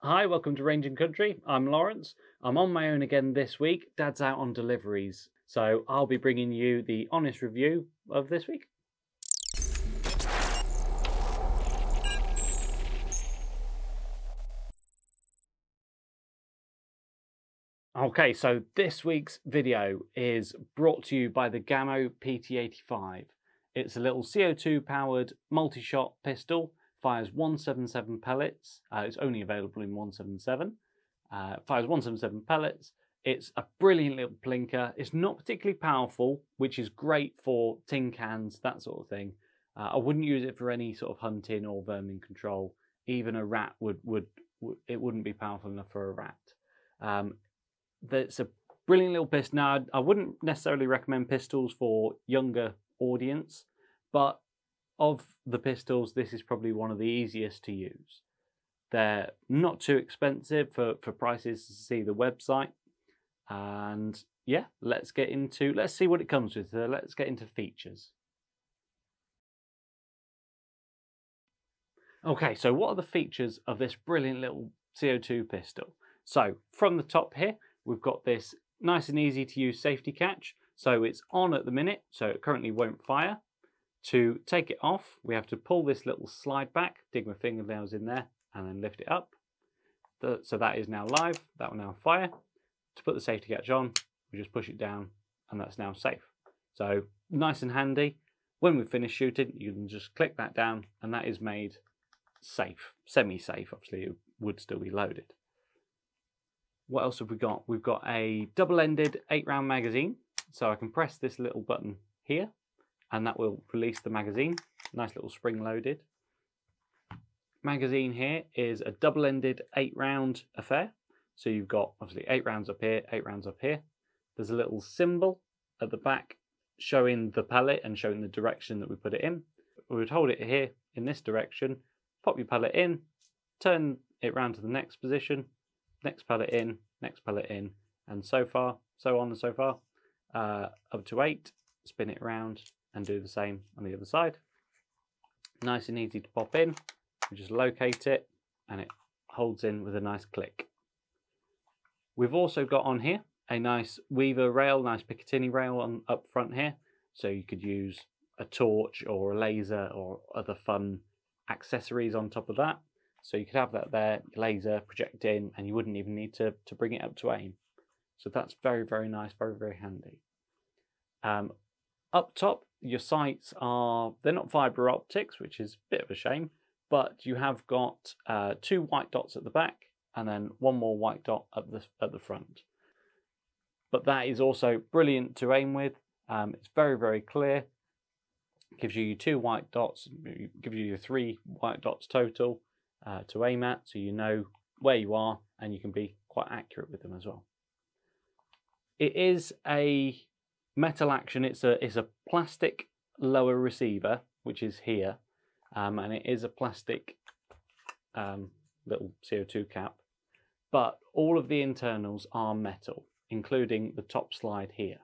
Hi, welcome to Range and Country. I'm Lawrence. I'm on my own again this week. Dad's out on deliveries, so I'll be bringing you the honest review of this week. Okay, so this week's video is brought to you by the Gamo PT85. It's a little CO2 powered multi-shot pistol, fires 177 pellets. It's only available in 177. Fires 177 pellets. It's a brilliant little plinker. It's not particularly powerful, which is great for tin cans, that sort of thing. I wouldn't use it for any sort of hunting or vermin control. Even a rat it wouldn't be powerful enough for a rat. That's a brilliant little pistol. Now, I wouldn't necessarily recommend pistols for younger audience, but of the pistols, this is probably one of the easiest to use. They're not too expensive for prices to see the website. And yeah, let's see what it comes with. Let's get into features. Okay, so what are the features of this brilliant little CO2 pistol? So from the top here, we've got this nice and easy to use safety catch. So it's on at the minute, so it currently won't fire. To take it off, we have to pull this little slide back, dig my fingernails in there, and then lift it up. So that is now live, that will now fire. To put the safety catch on, we just push it down, and that's now safe. So nice and handy. When we finish shooting, you can just click that down, and that is made safe, semi-safe. Obviously, it would still be loaded. What else have we got? We've got a double-ended 8-round magazine. So I can press this little button here and that will release the magazine. Nice little spring-loaded. Magazine here is a double-ended 8-round affair. So you've got obviously 8 rounds up here, 8 rounds up here. There's a little symbol at the back showing the pellet and showing the direction that we put it in. We would hold it here in this direction, pop your pellet in, turn it round to the next position, next pellet in, and so on and so far, up to 8, spin it around and do the same on the other side. Nice and easy to pop in. We just locate it and it holds in with a nice click. We've also got on here a nice weaver rail, nice Picatinny rail on up front here. So you could use a torch or a laser or other fun accessories on top of that. So you could have that there, laser, project in, and you wouldn't even need to bring it up to aim. So that's very, very nice, very, very handy. Up top, your sights they're not fibre optics, which is a bit of a shame, but you have got 2 white dots at the back and then 1 more white dot at the front. But that is also brilliant to aim with. It's very, very clear. It gives you 2 white dots, gives you 3 white dots total to aim at, so you know where you are and you can be quite accurate with them as well. It is a metal action. It's a plastic lower receiver, which is here, and it is a plastic little CO2 cap, but all of the internals are metal, including the top slide here.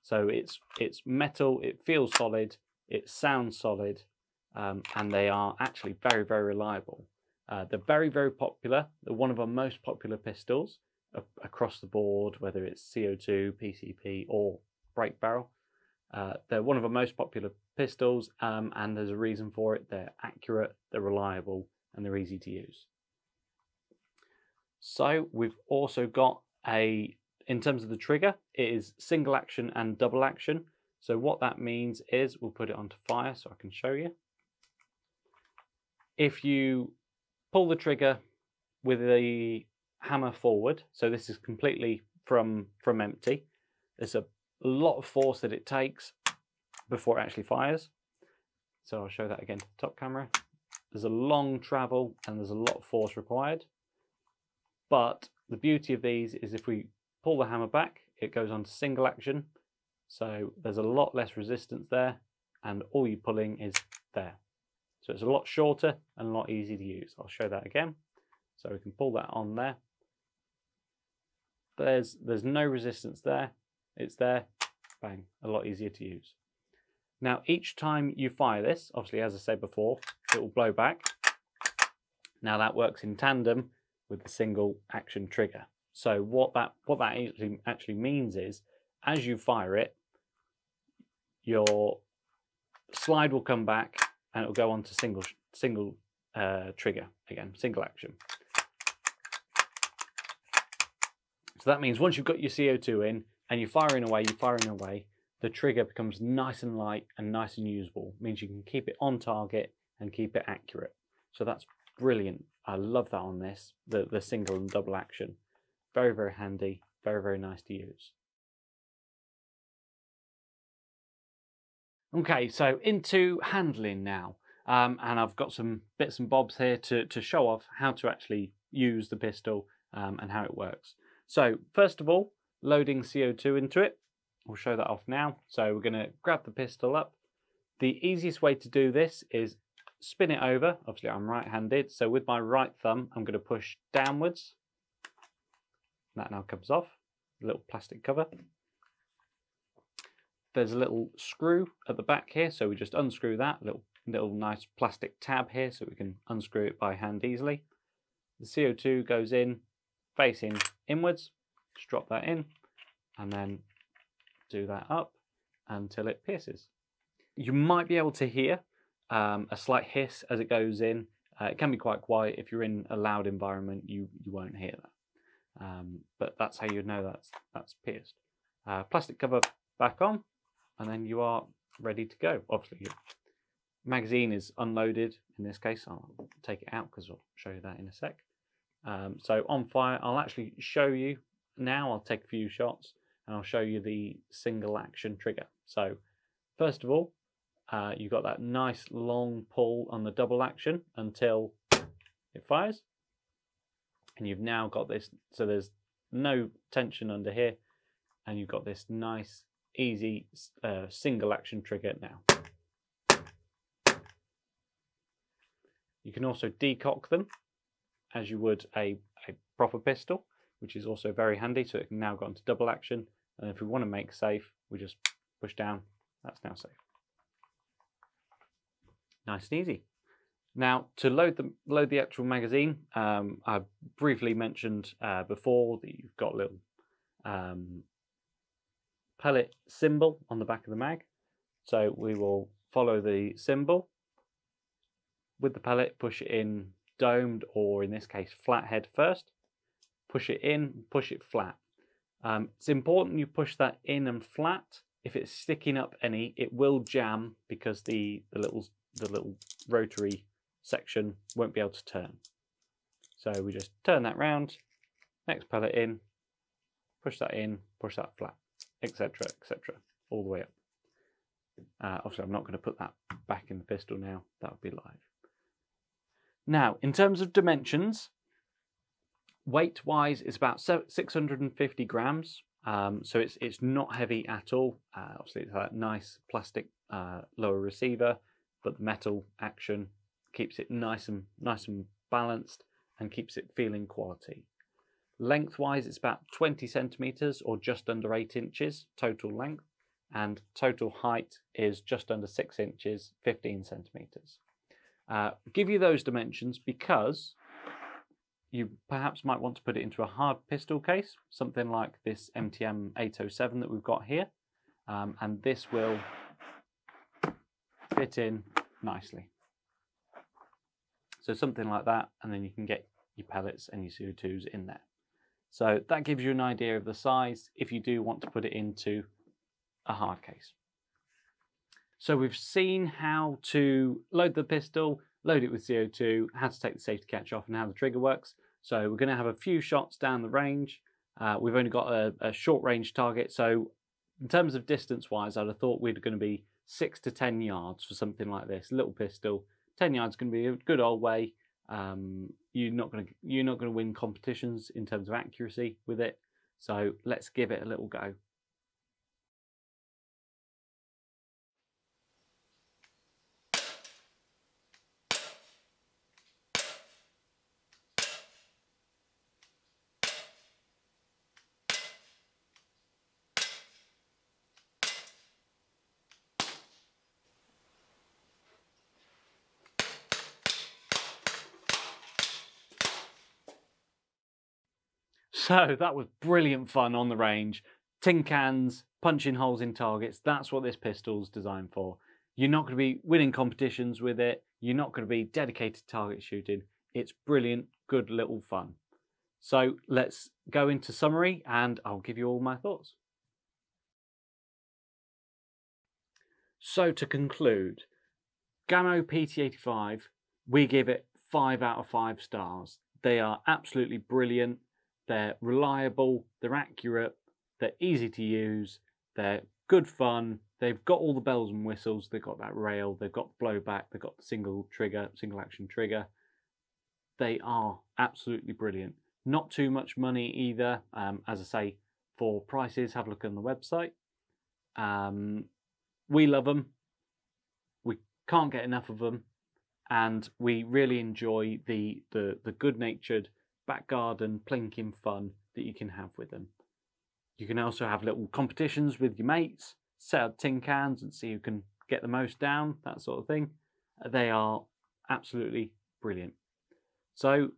So it's metal, it feels solid, it sounds solid, and they are actually very, very reliable. They're very, very popular. They're one of our most popular pistols across the board, whether it's CO2, PCP, or break barrel. They're one of our most popular pistols, and there's a reason for it. They're accurate, they're reliable, and they're easy to use. So we've also got in terms of the trigger, it is single action and double action. So what that means is, we'll put it onto fire so I can show you. If you pull the trigger with the hammer forward, so this is completely from empty, there's a lot of force that it takes before it actually fires. So I'll show that again to the top camera. There's a long travel and there's a lot of force required. But the beauty of these is if we pull the hammer back, it goes on to single action. So there's a lot less resistance there, and all you're pulling is there. So it's a lot shorter and a lot easier to use. I'll show that again. So we can pull that on there. There's no resistance there. It's there, bang, a lot easier to use. Now, each time you fire this, obviously, as I said before, it will blow back. Now that works in tandem with the single action trigger. So what that actually means is, as you fire it, your slide will come back and it will go on to single trigger again, single action. So that means once you've got your CO2 in and you're firing away, the trigger becomes nice and light and nice and usable. It means you can keep it on target and keep it accurate. So that's brilliant. I love that on this, the single and double action. Very, very handy, very, very nice to use. Okay, so into handling now. And I've got some bits and bobs here to show off how to actually use the pistol and how it works. So first of all, loading CO2 into it. We'll show that off now. So we're going to grab the pistol up. The easiest way to do this is spin it over. Obviously I'm right-handed, so with my right thumb I'm going to push downwards. That now comes off, a little plastic cover. There's a little screw at the back here, so we just unscrew that, little nice plastic tab here so we can unscrew it by hand easily. The CO2 goes in facing inwards, just drop that in and then do that up until it pierces. You might be able to hear a slight hiss as it goes in. It can be quite quiet. If you're in a loud environment, you won't hear that. But that's how you know that's pierced. Plastic cover back on, and then you are ready to go. Obviously, your magazine is unloaded in this case. I'll take it out because I'll show you that in a sec. So on fire, I'll actually show you now. I'll take a few shots and I'll show you the single action trigger. So first of all, you've got that nice long pull on the double action until it fires. And you've now got this, so there's no tension under here, and you've got this nice, easy single action trigger now. You can also decock them as you would a proper pistol, which is also very handy, so it can now go into double action. And if we want to make safe, we just push down, that's now safe. Nice and easy. Now, to load the actual magazine, I briefly mentioned before that you've got a little pellet symbol on the back of the mag. So we will follow the symbol with the pellet, push it in domed, or in this case flat head first. Push it in, push it flat. It's important you push that in and flat. If it's sticking up any, it will jam because the little rotary section won't be able to turn. So we just turn that round, next pellet in, push that flat, etc., etc., all the way up. Obviously I'm not going to put that back in the pistol now, that would be live. Now, in terms of dimensions, weight wise it's about 650 grams, so it's not heavy at all. Obviously it's that nice plastic lower receiver, but the metal action keeps it nice and balanced and keeps it feeling quality. Lengthwise, it's about 20 centimeters or just under 8 inches total length, and total height is just under 6 inches, 15 centimeters. Give you those dimensions because you perhaps might want to put it into a hard pistol case, something like this MTM 807 that we've got here, and this will fit in nicely. So something like that, and then you can get your pellets and your CO2s in there. So that gives you an idea of the size if you do want to put it into a hard case. So we've seen how to load the pistol, load it with CO2, how to take the safety catch off, and how the trigger works. So we're going to have a few shots down the range. We've only got a short range target, so in terms of distance wise, I'd have thought we're going to be 6 to 10 yards for something like this. Little pistol, 10 yards is going to be a good old way. You're not going to win competitions in terms of accuracy with it. So let's give it a little go. So that was brilliant fun on the range. Tin cans, punching holes in targets, that's what this pistol's designed for. You're not going to be winning competitions with it. You're not going to be dedicated target shooting. It's brilliant, good little fun. So let's go into summary and I'll give you all my thoughts. So to conclude, Gamo PT85, we give it 5 out of 5 stars. They are absolutely brilliant. They're reliable, they're accurate, they're easy to use, they're good fun. They've got all the bells and whistles. They've got that rail, they've got blowback, they've got the single action trigger. They are absolutely brilliant. Not too much money either. As I say, for prices, have a look on the website. We love them. We can't get enough of them, and we really enjoy the good-natured back garden plinking fun that you can have with them. You can also have little competitions with your mates, set up tin cans and see who can get the most down, that sort of thing. They are absolutely brilliant. So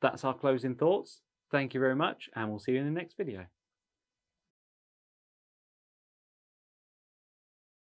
that's our closing thoughts. Thank you very much, and we'll see you in the next video.